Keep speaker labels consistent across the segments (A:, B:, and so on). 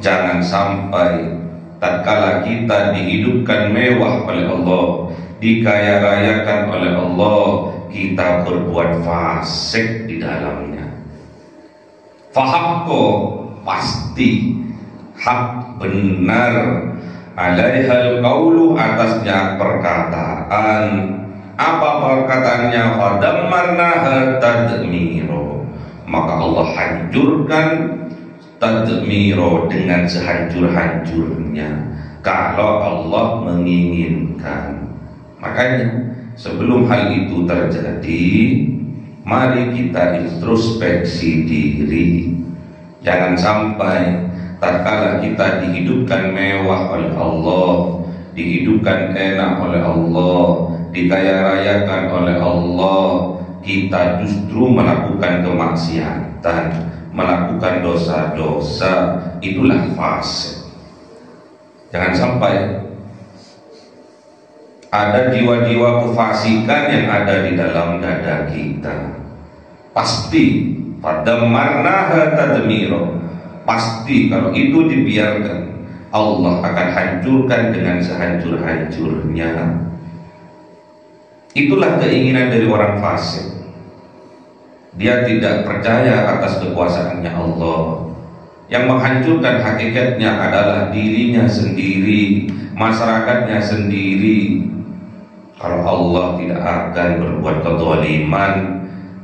A: Jangan sampai tatkala kita dihidupkan mewah oleh Allah, dikaya rayakan oleh Allah, kita berbuat fasik di dalamnya. Fahaqo, pasti hak benar, alaihal qaulu, atasnya perkataan. Apa perkataannya? Fadammarnaha tadmiro, maka Allah hancurkan tadmiro dengan sehancur-hancurnya kalau Allah menginginkan. Makanya sebelum hal itu terjadi, mari kita introspeksi diri. Jangan sampai tatkala kita dihidupkan mewah oleh Allah, dihidupkan enak oleh Allah, dikaya rayakan oleh Allah, kita justru melakukan kemaksiatan, melakukan dosa-dosa. Itulah fasik. Jangan sampai ada jiwa-jiwa kefasikan yang ada di dalam dada kita. Pasti fadammarnaha tadmiro, pasti kalau itu dibiarkan, Allah akan hancurkan dengan sehancur-hancurnya. Itulah keinginan dari orang fasik. Dia tidak percaya atas kekuasaannya Allah. Yang menghancurkan hakikatnya adalah dirinya sendiri, masyarakatnya sendiri. Kalau Allah tidak akan berbuat kezaliman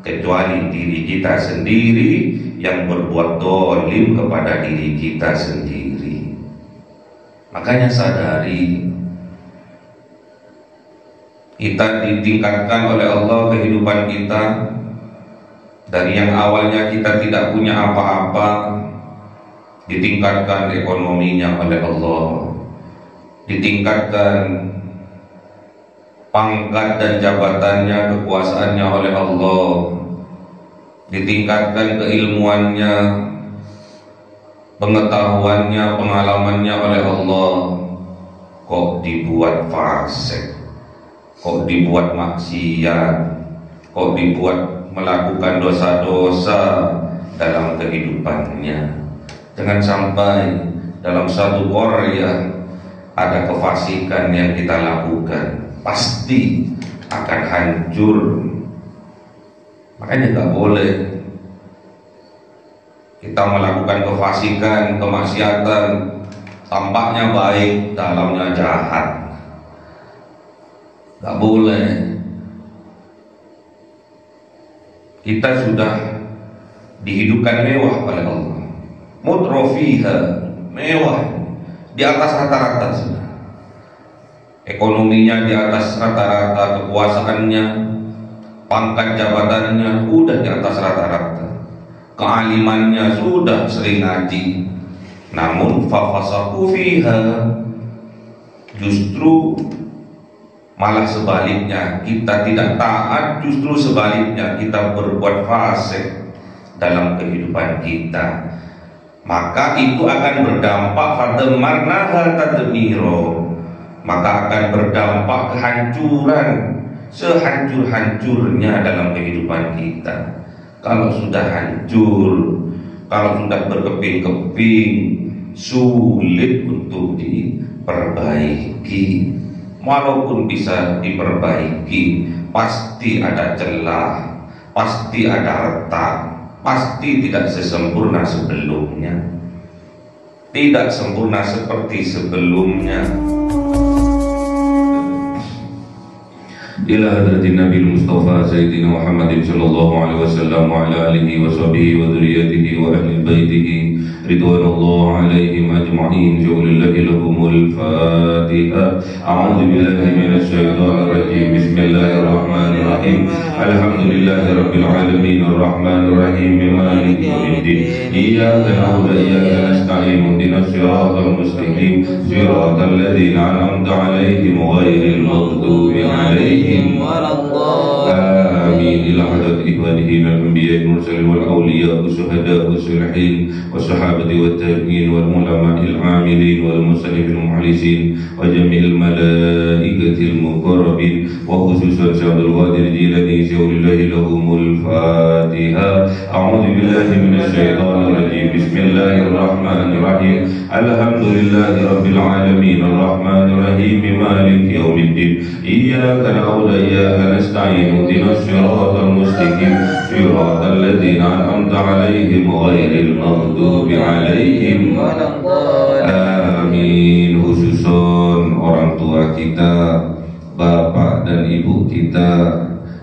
A: kecuali diri kita sendiri yang berbuat zalim kepada diri kita sendiri. Makanya sadari, kita ditingkatkan oleh Allah kehidupan kita dari yang awalnya kita tidak punya apa-apa, ditingkatkan ekonominya oleh Allah, ditingkatkan pangkat dan jabatannya, kekuasaannya oleh Allah, ditingkatkan keilmuannya, pengetahuannya, pengalamannya oleh Allah. Kok dibuat fasik, kok dibuat maksiat, kok dibuat melakukan dosa-dosa dalam kehidupannya. Jangan sampai dalam satu Korea ada kefasikan yang kita lakukan, pasti akan hancur. Makanya gak boleh kita melakukan kefasikan, kemaksiatan, tampaknya baik, dalamnya jahat. Gak boleh. Kita sudah dihidupkan mewah oleh Allah, mutrofiha, mewah, di atas rata-rata sudah. Ekonominya di atas rata-rata, kekuasaannya, pangkat jabatannya udah di atas rata-rata, kealimannya sudah sering ngaji. Namun fafasaku fiha, justru malah sebaliknya, kita tidak taat, justru sebaliknya kita berbuat fasik dalam kehidupan kita. Maka itu akan berdampak fadammarnaha tadmiro, maka akan berdampak kehancuran sehancur-hancurnya dalam kehidupan kita. Kalau sudah hancur, kalau sudah berkeping-keping, sulit untuk diperbaiki. Walaupun bisa diperbaiki, pasti ada celah, pasti ada retak, pasti tidak sesempurna sebelumnya, tidak sempurna seperti sebelumnya. Ila hadratin Nabi Mustafa Sayyidina Muhammadin sallallahu alaihi wasallam wa ala alihi wa sahbihi wa dzurriyyatihi wa ahli baitihi ridwanullah alaihim ajma'in. Jawlillahi lahumul Fatiha. A'udzu billahi minasy syaithanir rajim. Bismillahirrahmanirrahim. Alhamdulillahi rabbil alamin arrahmanir rahim maliki yaumiddin. Iyyaka na'budu wa iyyaka nasta'in. Ihdinas siratal mustaqim. Siratal ladzina an'amta 'alaihim ghairil maghdubi 'alaihim waladdallin. آمين إلى حضرة إخوانه من الأنبياء المرسلين والأولياء والشهداء والصالحين والصحابة والتابعين والعلماء العاملين والمصنفين المخلصين وجميع الملائكة المقربين وخصوصا شيخ عبد القادر الجيلاني شيخ الله لهم الفاتحة. أعوذ بالله من الشيطان الرجيم. بسم الله الرحمن الرحيم. الحمد لله رب العالمين الرحمن الرحيم مالك يوم الدين إياك نعبد وإياك نستعين اهدنا الصراط المستقيم صراط الذين أنعمت عليهم غير المغضوب عليهم ولا الضالين. Amin. Khususon orang tua kita, bapak dan ibu kita,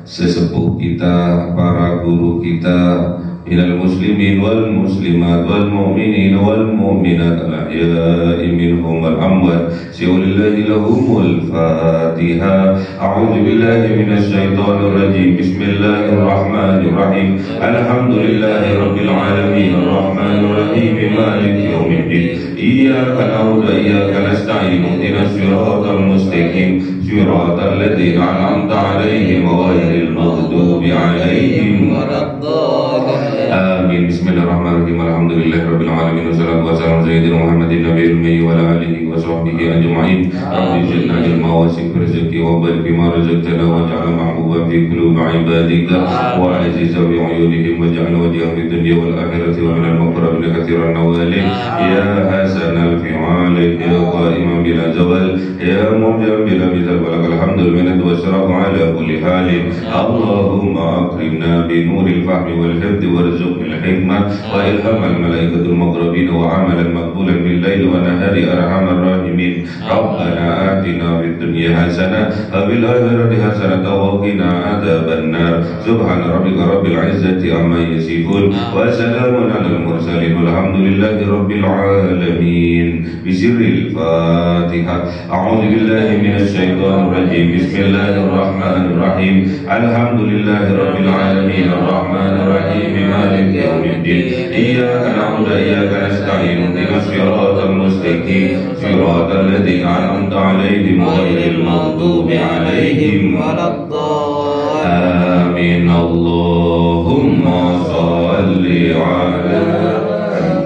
A: sesepuh kita, para guru kita, minal muslimin wal muslimat wal mu'minin wal mu'minat al-ahya'i minhum wal amwat. Siulillahi lahumul fatiha. A'udzu billahi minasy syaithanir rajim. Bismillahirrahmanirrahim. Alhamdulillahi rabbil alamin arrahmanir rahim maliki yaumiddin iyyaka na'budu wa iyyaka nasta'in ihdinas siratal mustaqim siratal ladzina an'amta 'alaihim ghairil maghdubi 'alaihim waladdallin. Amin. Bismillahirrahmanirrahim. Alhamdulillahirabbil alamin wassalatu wassalamu ala sayyidina Muhammadin nabiyil ummi wa ala alihi wa sahbihi ajma'in. Rabbi zidna ilma wa zid rizqi wa barik bima razaqtana waj'al mahbuban fi qulubi ibadika wa aziza bi 'uyunihim waj'al wajhahu fid dunya wal akhirati wa minal muqarrabin katsiran nawalin ya hasanal fi'ali ya qa'iman bila zawal ya mubdi'an bila mithal balakal hamdul minad wa syarafu ala kulli halin. Allahumma akrimna bi nuril fahmi wal hifdi warzuqnil hikmah wa ilhamal malaikatul muqarrabin wa amalan maqbulan bil laili wa nahari arhamar rahimin. Rabbana atina fid dunya hasanah wa fil akhirati hasanah wa qina adzaban nar. Subhana rabbika rabbil izzati amma yasifun wa salamun alal mursalin walhamdulillahi rabbil alamin. Bisirril Fatihah. A'udzu billahi minasy syaithanir rajim. Bismillahirrahmanirrahim. Alhamdulillahi rabbil alamin arrahmanir rahim maliki yaumiddin iyyaka na'budu wa iyyaka nasta'in ihdinas siratal mustaqim siratal ladzina an'amta 'alaihim ghairil maghdubi 'alaihim waladdallin. Amin. Allahumma shalli 'ala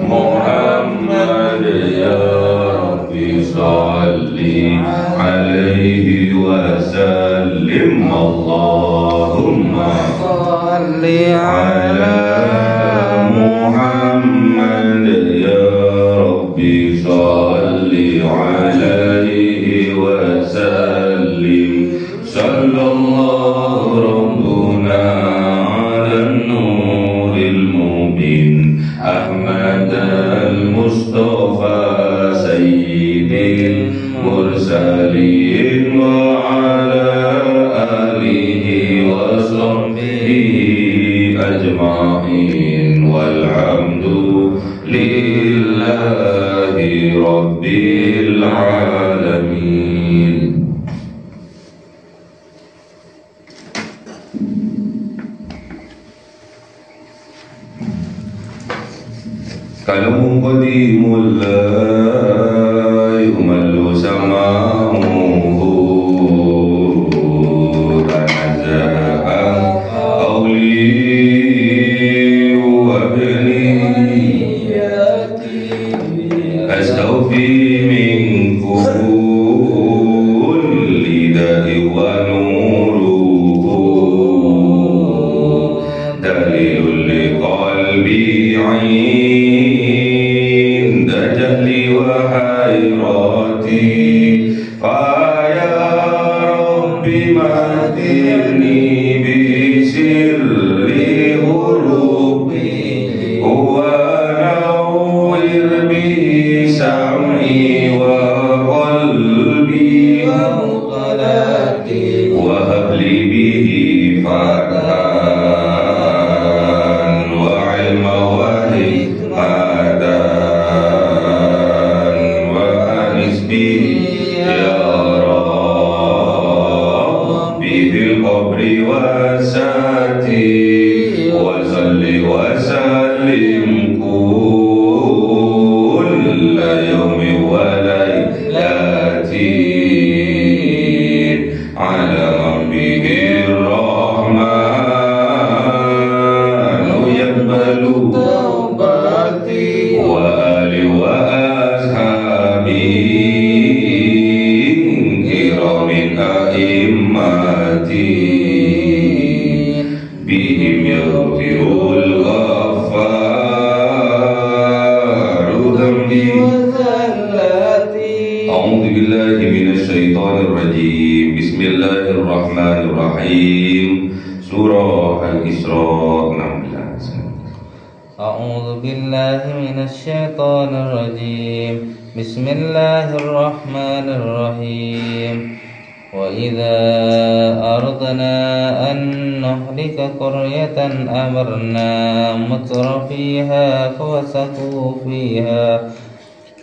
A: Muhammad ya Rabbi shalli 'alaihi wa sallim. Allahumma shalli 'ala Muhammad ya Rabbi shalli 'alaihi wa sallim. Sallallahu rabbuna 'alan nuril mubin Ahmad al-Mustafa sayyidil mursalin wa 'ala alihi wa sahbihi ajma'in walhamdu lillahi rabbil alamin. Kalamu qadimul la yumallu sama'uhu tanazza'a qawli wa bni astawfi min kulli da'i wa nuruhu dalilul liqalbi 'inda jahli wa hayrati fa ya rabbi matirni bi sirri hurufi wa nawwir bi sam'i wa qalbi wa muqalati wa habli bihi fathan wa ilma wa hikmatan wa anis bihi ya Rabbi fil qabri wa sati wa salli wa sallim kulla yawmi wa laylatin ala nabiyir rahman kiramin a'immatin bihim yaghfirul ghaffaru dhambi a'udzu billahi minasy syaithanir rajim. Bismillahirrahmanirrahim. Surah Al-Isra 16.
B: A'udzu billahi minasy syaithanir rajim. Bismillahirrahmanirrahim. Wa idza aradna an nuhlika qaryatan amarna mutrafiha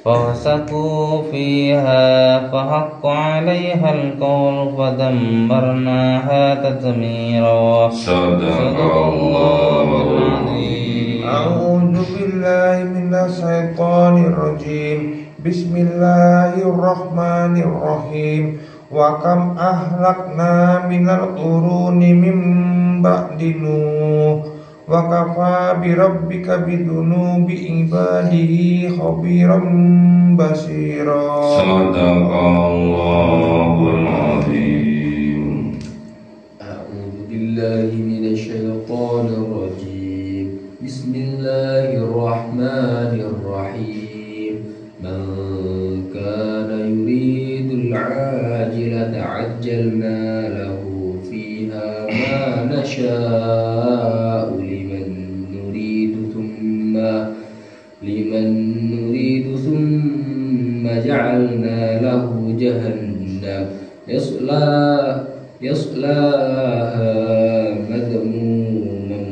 B: فَفَسَقُوا فِيهَا فَحَقَّ عَلَيْهَا الْقَوْلُ فَدَمَّرْنَاهَا تَدْمِيرًا. Sadaqallahul Azim.
C: A'udzu billahi minasy syaithanir rajim. Bismillahirrahmanirrahim. Wa kam ahlakna minal quruni min ba'di Nuh wa kafa bi rabbika bidunubi ibadihi khabiran basira.
A: Sadaqallahul Azim.
D: A'udzu billahi minasy syaithanir rajim. Bismillahirrahmanirrahim. Man kana yuridul 'ajilata 'ajjalna lahu fiha ma nasha'u liman nuridu thumma ja'alna lahu jahannam yaslaha madmuman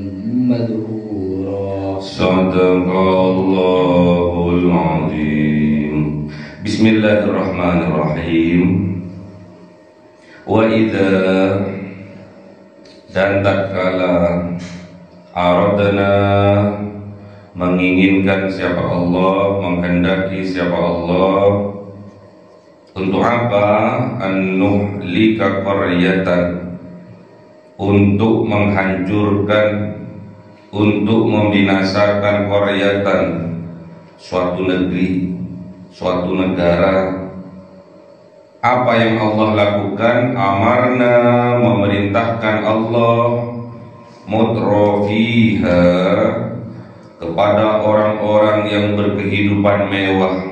D: madhura.
A: Sadaqallahul Azim. Bismillahirrahmanirrahim. Wa idza, dan tatkala aradna, menginginkan siapa Allah, menghendaki siapa Allah, untuk apa? An-nuhlika qaryatan, untuk menghancurkan, untuk membinasakan qaryatan, suatu negeri, suatu negara. Apa yang Allah lakukan? Amarna, memerintahkan Allah, mutrafiha, kepada orang-orang yang berkehidupan mewah,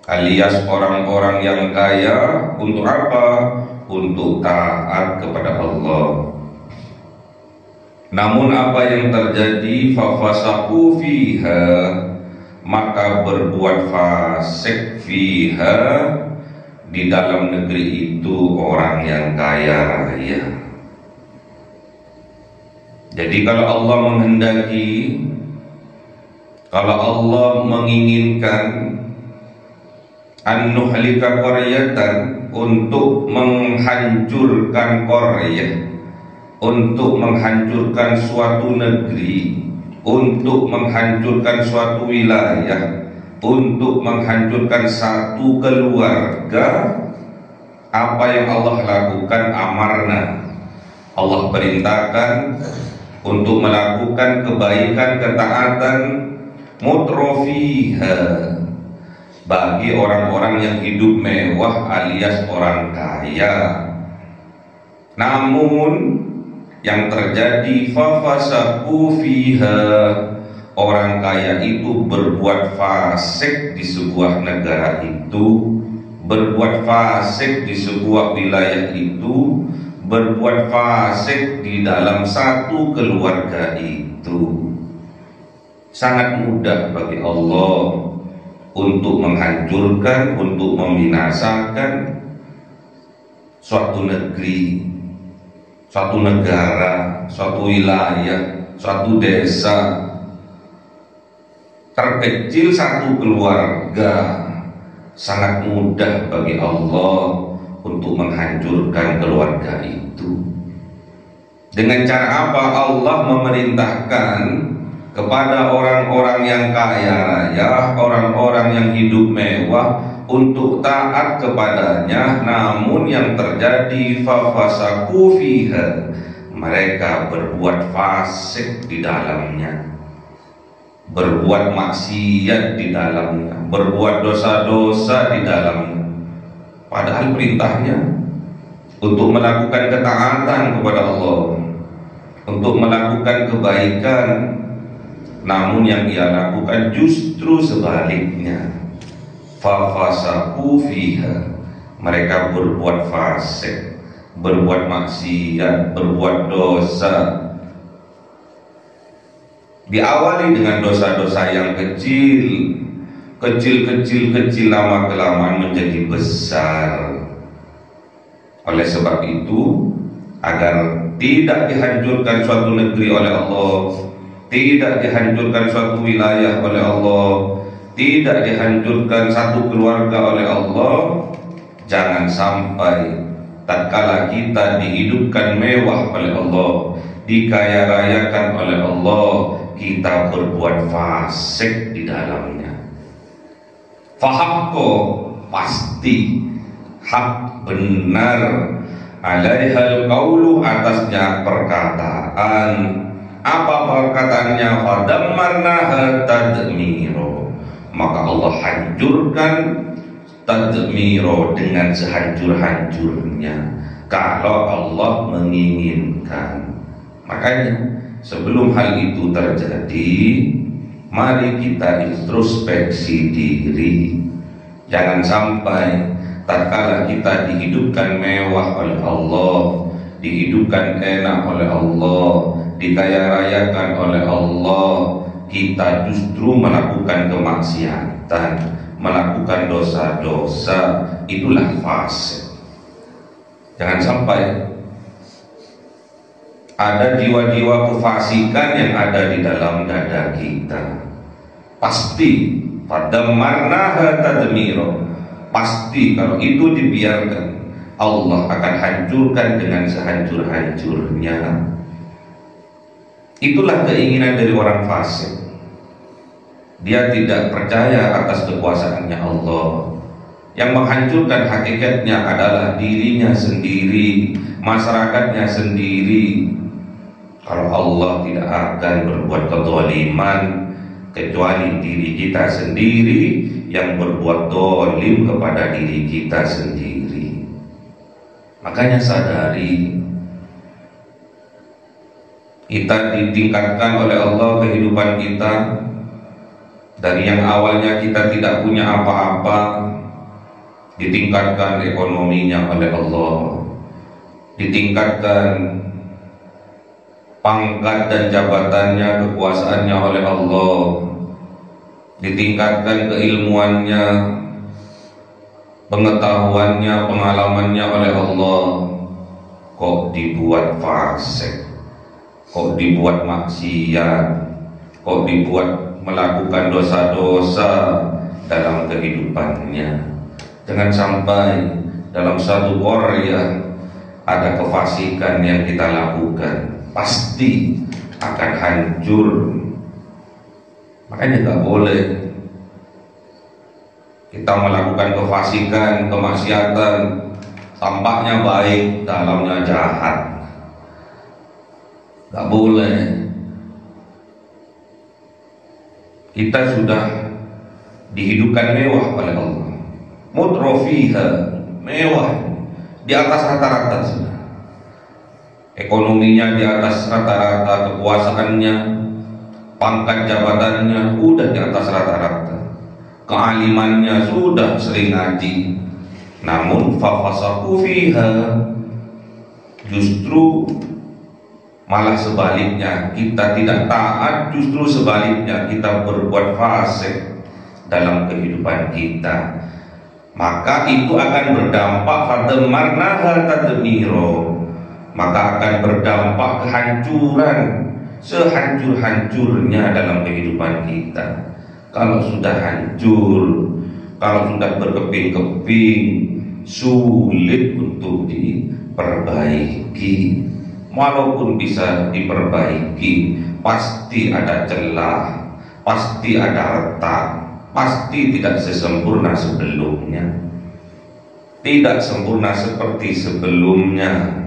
A: alias orang-orang yang kaya. Untuk apa? Untuk taat kepada Allah. Namun apa yang terjadi? Fafasaku fiha, maka berbuat fasik fiha, di dalam negeri itu orang yang kaya raya. Jadi kalau Allah menghendaki, kalau Allah menginginkan an-nuhlika qaryatan, untuk menghancurkan qaryah, untuk menghancurkan suatu negeri, untuk menghancurkan suatu wilayah, untuk menghancurkan satu keluarga, apa yang Allah lakukan? Amarna, Allah perintahkan untuk melakukan kebaikan, ketaatan, mutrofiha, bagi orang-orang yang hidup mewah alias orang kaya. Namun yang terjadi, fafasaku fiha, orang kaya itu berbuat fasik di sebuah negara itu, berbuat fasik di sebuah wilayah itu, berbuat fasik di dalam satu keluarga itu. Sangat mudah bagi Allah untuk menghancurkan, untuk membinasakan suatu negeri, suatu negara, suatu wilayah, suatu desa, terkecil satu keluarga. Sangat mudah bagi Allah untuk menghancurkan keluarga itu. Dengan cara apa? Allah memerintahkan kepada orang-orang yang kaya raya, orang-orang yang hidup mewah, untuk taat kepadanya. Namun yang terjadi, fafasaku fiha, mereka berbuat fasik di dalamnya. berbuat maksiat di dalamnya, berbuat dosa-dosa di dalamnya. Padahal perintahnya untuk melakukan ketaatan kepada Allah, untuk melakukan kebaikan, namun yang ia lakukan justru sebaliknya. Fafasaku fiha, mereka berbuat fasik, berbuat maksiat, berbuat dosa. Diawali dengan dosa-dosa yang kecil, kecil, lama kelamaan menjadi besar. Oleh sebab itu, agar tidak dihancurkan suatu negeri oleh Allah, tidak dihancurkan suatu wilayah oleh Allah, tidak dihancurkan satu keluarga oleh Allah, jangan sampai tatkala kita dihidupkan mewah oleh Allah, dikaya rayakan oleh Allah, kita berbuat fasik di dalamnya. Fahakko, pasti hak benar, alaihal qaulu, atasnya perkataan. Apa perkataannya? Fadammarnaha tadmiro, maka Allah hancurkan tadmiro, dengan sehancur-hancurnya, kalau Allah menginginkan. Makanya sebelum hal itu terjadi, mari kita introspeksi diri. Jangan sampai tatkala kita dihidupkan mewah oleh Allah, dihidupkan enak oleh Allah, dikaya rayakan oleh Allah, kita justru melakukan kemaksiatan, melakukan dosa-dosa. Itulah fasik. Jangan sampai ada jiwa-jiwa kefasikan yang ada di dalam dada kita. Pasti fadammarnaha tadmiro, pasti kalau itu dibiarkan, Allah akan hancurkan dengan sehancur-hancurnya. Itulah keinginan dari orang fasik. Dia tidak percaya atas kekuasaannya Allah. Yang menghancurkan hakikatnya adalah dirinya sendiri, masyarakatnya sendiri. Kalau Allah tidak akan berbuat kezaliman kecuali diri kita sendiri yang berbuat zalim kepada diri kita sendiri. Makanya sadari, kita ditingkatkan oleh Allah kehidupan kita dari yang awalnya kita tidak punya apa-apa, ditingkatkan ekonominya oleh Allah, ditingkatkan pangkat dan jabatannya, kekuasaannya oleh Allah, ditingkatkan keilmuannya, pengetahuannya, pengalamannya oleh Allah. Kok dibuat fasik, kok dibuat maksiat, kok dibuat melakukan dosa-dosa dalam kehidupannya. Jangan sampai dalam satu Korea ada kefasikan yang kita lakukan, pasti akan hancur. Makanya gak boleh kita melakukan kefasikan, kemaksiatan, tampaknya baik, dalamnya jahat. Gak boleh. Kita sudah dihidupkan mewah oleh Allah, mutrofiha, mewah, di atas rata-rata sudah. Ekonominya di atas rata-rata, kekuasaannya, pangkat jabatannya udah di atas rata-rata, kealimannya sudah sering ngaji. Namun fafasaku fiha, justru malah sebaliknya, kita tidak taat, justru sebaliknya kita berbuat fasik dalam kehidupan kita. Maka itu akan berdampak fadammarnaha tadmiro, maka akan berdampak kehancuran sehancur-hancurnya dalam kehidupan kita. Kalau sudah hancur, kalau sudah berkeping-keping, sulit untuk diperbaiki. Walaupun bisa diperbaiki, pasti ada celah, pasti ada retak, pasti tidak sesempurna sebelumnya, tidak sempurna seperti sebelumnya.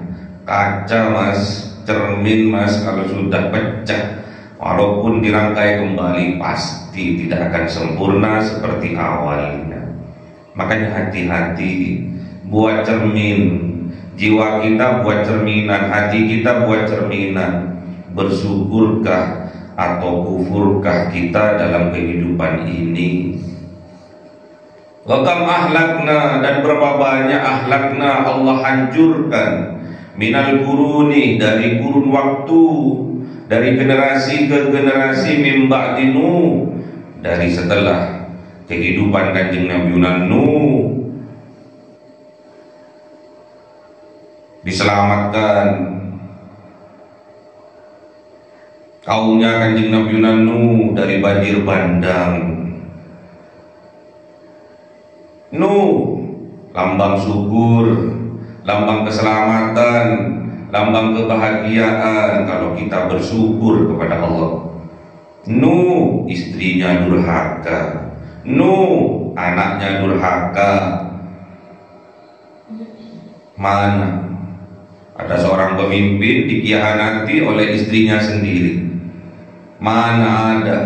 A: Kaca mas, cermin mas, kalau sudah pecah, Walaupun dirangkai kembali pasti tidak akan sempurna seperti awalnya. Makanya hati-hati, buat cermin. Jiwa kita buat cerminan, hati kita buat cerminan. Bersyukurkah atau kufurkah kita dalam kehidupan ini? Wa kam ahlakna, dan berapa banyak ahlakna Allah hancurkan, minal quruni, dari kurun waktu, dari generasi ke generasi, min ba'di Nuh, dari setelah kehidupan Kanjeng Nabi Nuh diselamatkan kaumnya Kanjeng Nabi Nuh dari banjir bandang. Nuh, lambang syukur, lambang keselamatan, lambang kebahagiaan kalau kita bersyukur kepada Allah. Nuh, istrinya durhaka. Nuh, anaknya durhaka. Mana ada seorang pemimpin dikhianati oleh istrinya sendiri? Mana ada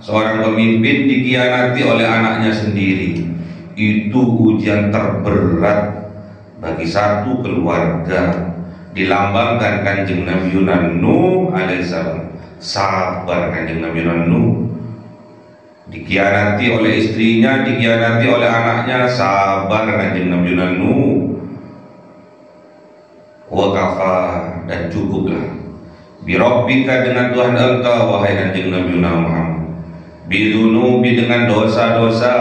A: seorang pemimpin dikhianati oleh anaknya sendiri? Itu ujian terberat bagi satu keluarga. Dilambangkan Kanjeng Nabi Nuh alaihissalam. Sabar Kanjeng Nabi Nuh, dikhianati oleh istrinya, dikhianati oleh anaknya, sabar Kanjeng Nabi Nuh. Wa kafa, dan cukuplah birabbika, dengan Tuhan engkau wahai Kanjeng Nabi Muhammad, bidunubi, dengan dosa-dosa,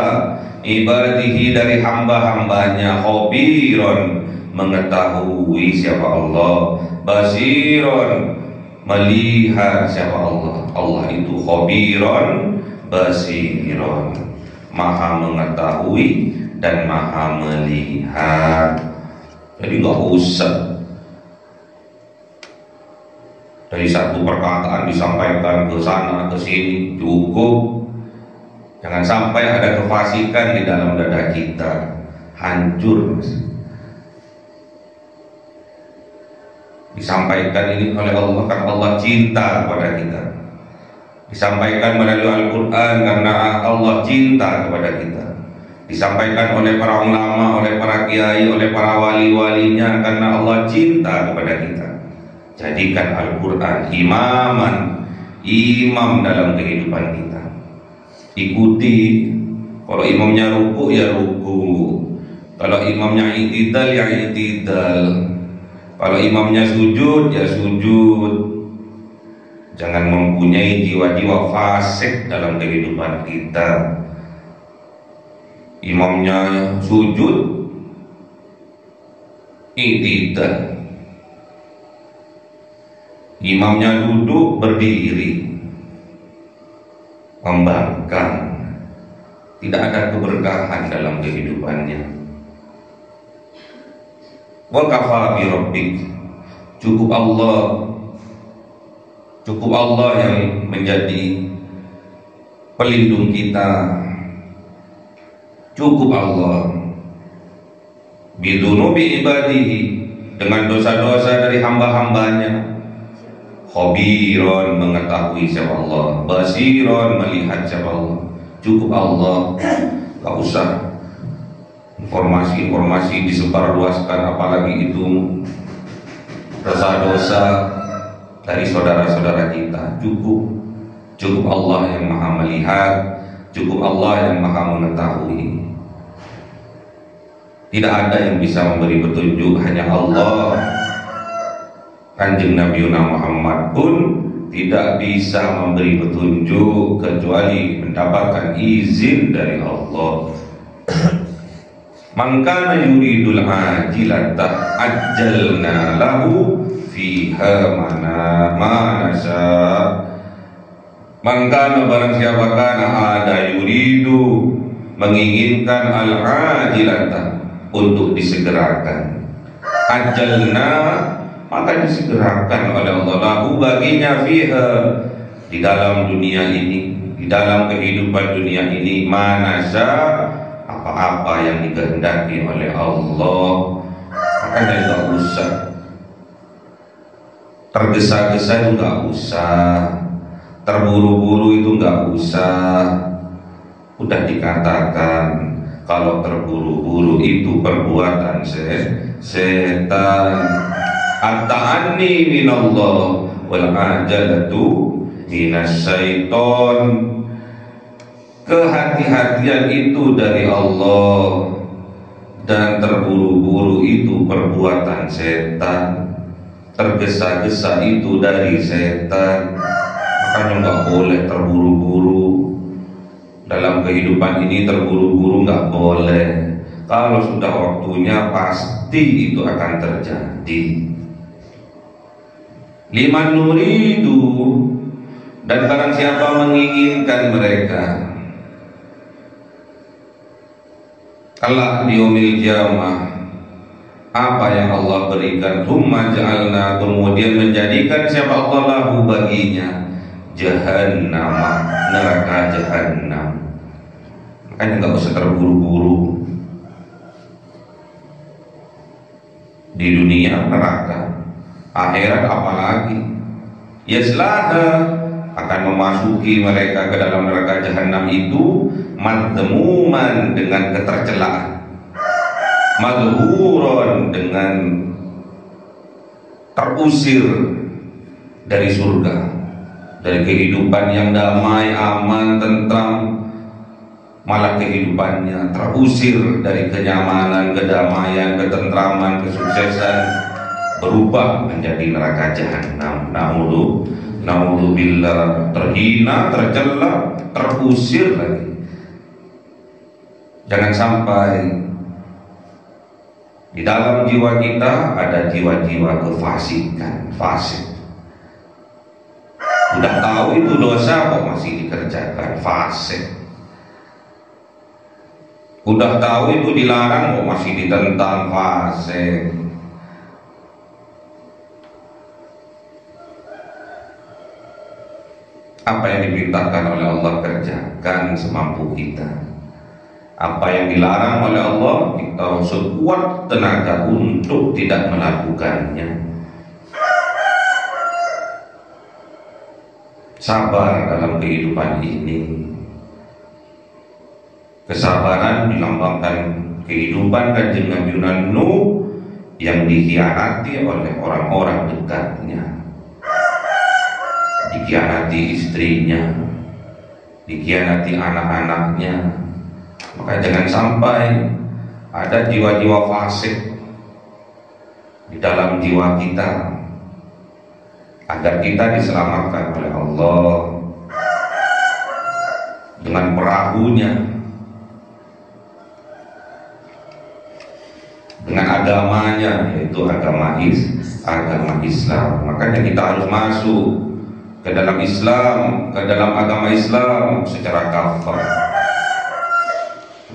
A: ibadihi, dari hamba-hambanya, khobiron, mengetahui siapa Allah, basiron, melihat siapa Allah. Allah itu khobiron, basiron, maha mengetahui dan maha melihat. Jadi nggak usah dari satu perkataan disampaikan ke sana ke sini, cukup. Jangan sampai ada kefasikan di dalam dada kita, hancur. Disampaikan ini oleh Allah karena Allah cinta kepada kita. Disampaikan melalui Al-Quran karena Allah cinta kepada kita. Disampaikan oleh para ulama, oleh para kiai, oleh para wali-walinya karena Allah cinta kepada kita. Jadikan Al-Quran imam dalam kehidupan kita. Ikuti. Kalau imamnya ruku ya ruku, kalau imamnya i'tidal ya i'tidal, kalau imamnya sujud ya sujud. Jangan mempunyai jiwa-jiwa fasik dalam kehidupan kita. Imamnya sujud i'tidal, imamnya duduk berdiri, membangkang, tidak ada keberkahan dalam kehidupannya. Wa kafa bi rabbik, cukup Allah yang menjadi pelindung kita. Cukup Allah bidunubi ibadihi, dengan dosa-dosa dari hamba-hambanya. Khobiron, mengetahui siapa Allah, basiron, melihat siapa Allah. Cukup Allah, gak usah informasi-informasi disebarluaskan, apalagi itu dosa-dosa dari saudara-saudara kita. Cukup Allah yang maha melihat, cukup Allah yang maha mengetahui. Tidak ada yang bisa memberi petunjuk, hanya Allah. Kanjeng Nabi Muhammad pun tidak bisa memberi petunjuk kecuali mendapatkan izin dari Allah. Man kana yuridul ajilata ajjalna lahu fiha ma nasha. Man kana, barang siapa kana ada yuridu, menginginkan al-ajilata, untuk disegerakan, ajjalna, maka disegerakan oleh Allah lahu, baginya, fiha, di dalam dunia ini, di dalam kehidupan dunia ini, manasa, apa-apa yang dikehendaki oleh Allah. Makanya nggak usah tergesa-gesa, nggak usah Terburu-buru itu nggak usah. Udah dikatakan kalau terburu-buru itu perbuatan setan. At-ta'anni minallah wal ajalatu minas syaiton. Kehati-hatian itu dari Allah dan terburu-buru itu perbuatan setan. Tergesa-gesa itu dari setan. Makanya nggak boleh terburu-buru dalam kehidupan ini. Terburu-buru nggak boleh. Kalau sudah waktunya pasti itu akan terjadi. Liman nuridu, dan barang siapa menginginkan mereka kelak di yaumil qiyamah, apa yang Allah berikan, tsumma ja'alna, kemudian menjadikan siapa Allah lahu baginya jahannam, neraka jahannam. Makanya nggak usah terburu-buru. Di dunia neraka, akhirat apalagi. Yaslaha, akan memasuki mereka ke dalam neraka jahanam itu madmuman, dengan ketercelaan, madhuron, dengan terusir dari surga, dari kehidupan yang damai, aman, tentram. Malah kehidupannya terusir dari kenyamanan, kedamaian, ketentraman, kesuksesan, berubah menjadi neraka jahanam. Naudzubillah, terhina, tercela, terusir lagi. Jangan sampai di dalam jiwa kita ada jiwa-jiwa kefasikan, fasik. Udah tahu itu dosa kok masih dikerjakan, fasik. Udah tahu itu dilarang kok masih ditentang, fasik. Apa yang diperintahkan oleh Allah kerjakan semampu kita. Apa yang dilarang oleh Allah kita sekuat tenaga untuk tidak melakukannya. Sabar dalam kehidupan ini. Kesabaran dilambangkan kehidupan Kanjeng Nabi Nuh yang dikhianati oleh orang-orang dekatnya. Dikhianati istrinya, dikhianati anak-anaknya. Maka jangan sampai ada jiwa-jiwa fasik di dalam jiwa kita, agar kita diselamatkan oleh Allah dengan perahunya, dengan agamanya, yaitu agama Islam. Makanya kita harus masuk ke dalam Islam, ke dalam agama Islam secara kafah.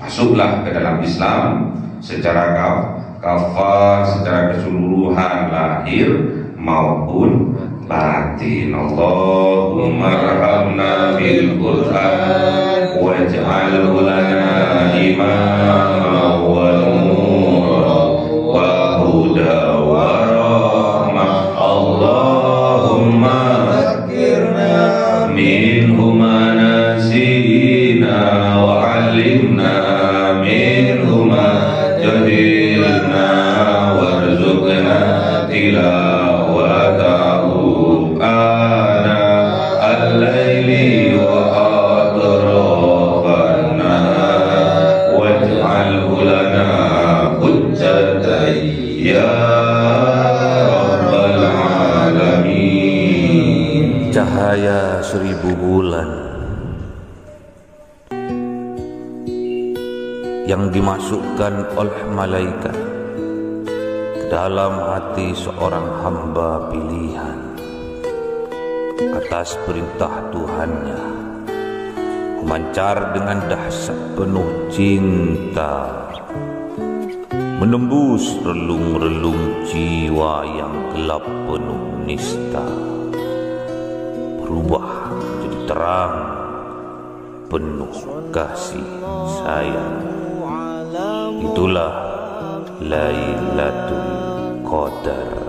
A: Masuklah ke dalam Islam secara kafah, secara keseluruhan, lahir maupun batin. Allahumma arhamna bil Qur'an waj'alhu lana imama wa nura wa huda wa rahmah. Allahumma minhu ma nasina wa 'allimna minhu ma jahilna warzuqna tilawatahu ana al-laili wa atrafan nahar waj'alhu lana hujjatan ya rabbal alamin.
E: Cahaya 1000 bulan yang dimasukkan oleh malaikat ke dalam hati seorang hamba pilihan atas perintah Tuhannya, memancar dengan dahsyat penuh cinta, menembus relung-relung jiwa yang gelap penuh nista, berubah menjadi terang penuh kasih sayang. Itulah Lailatul Qadar.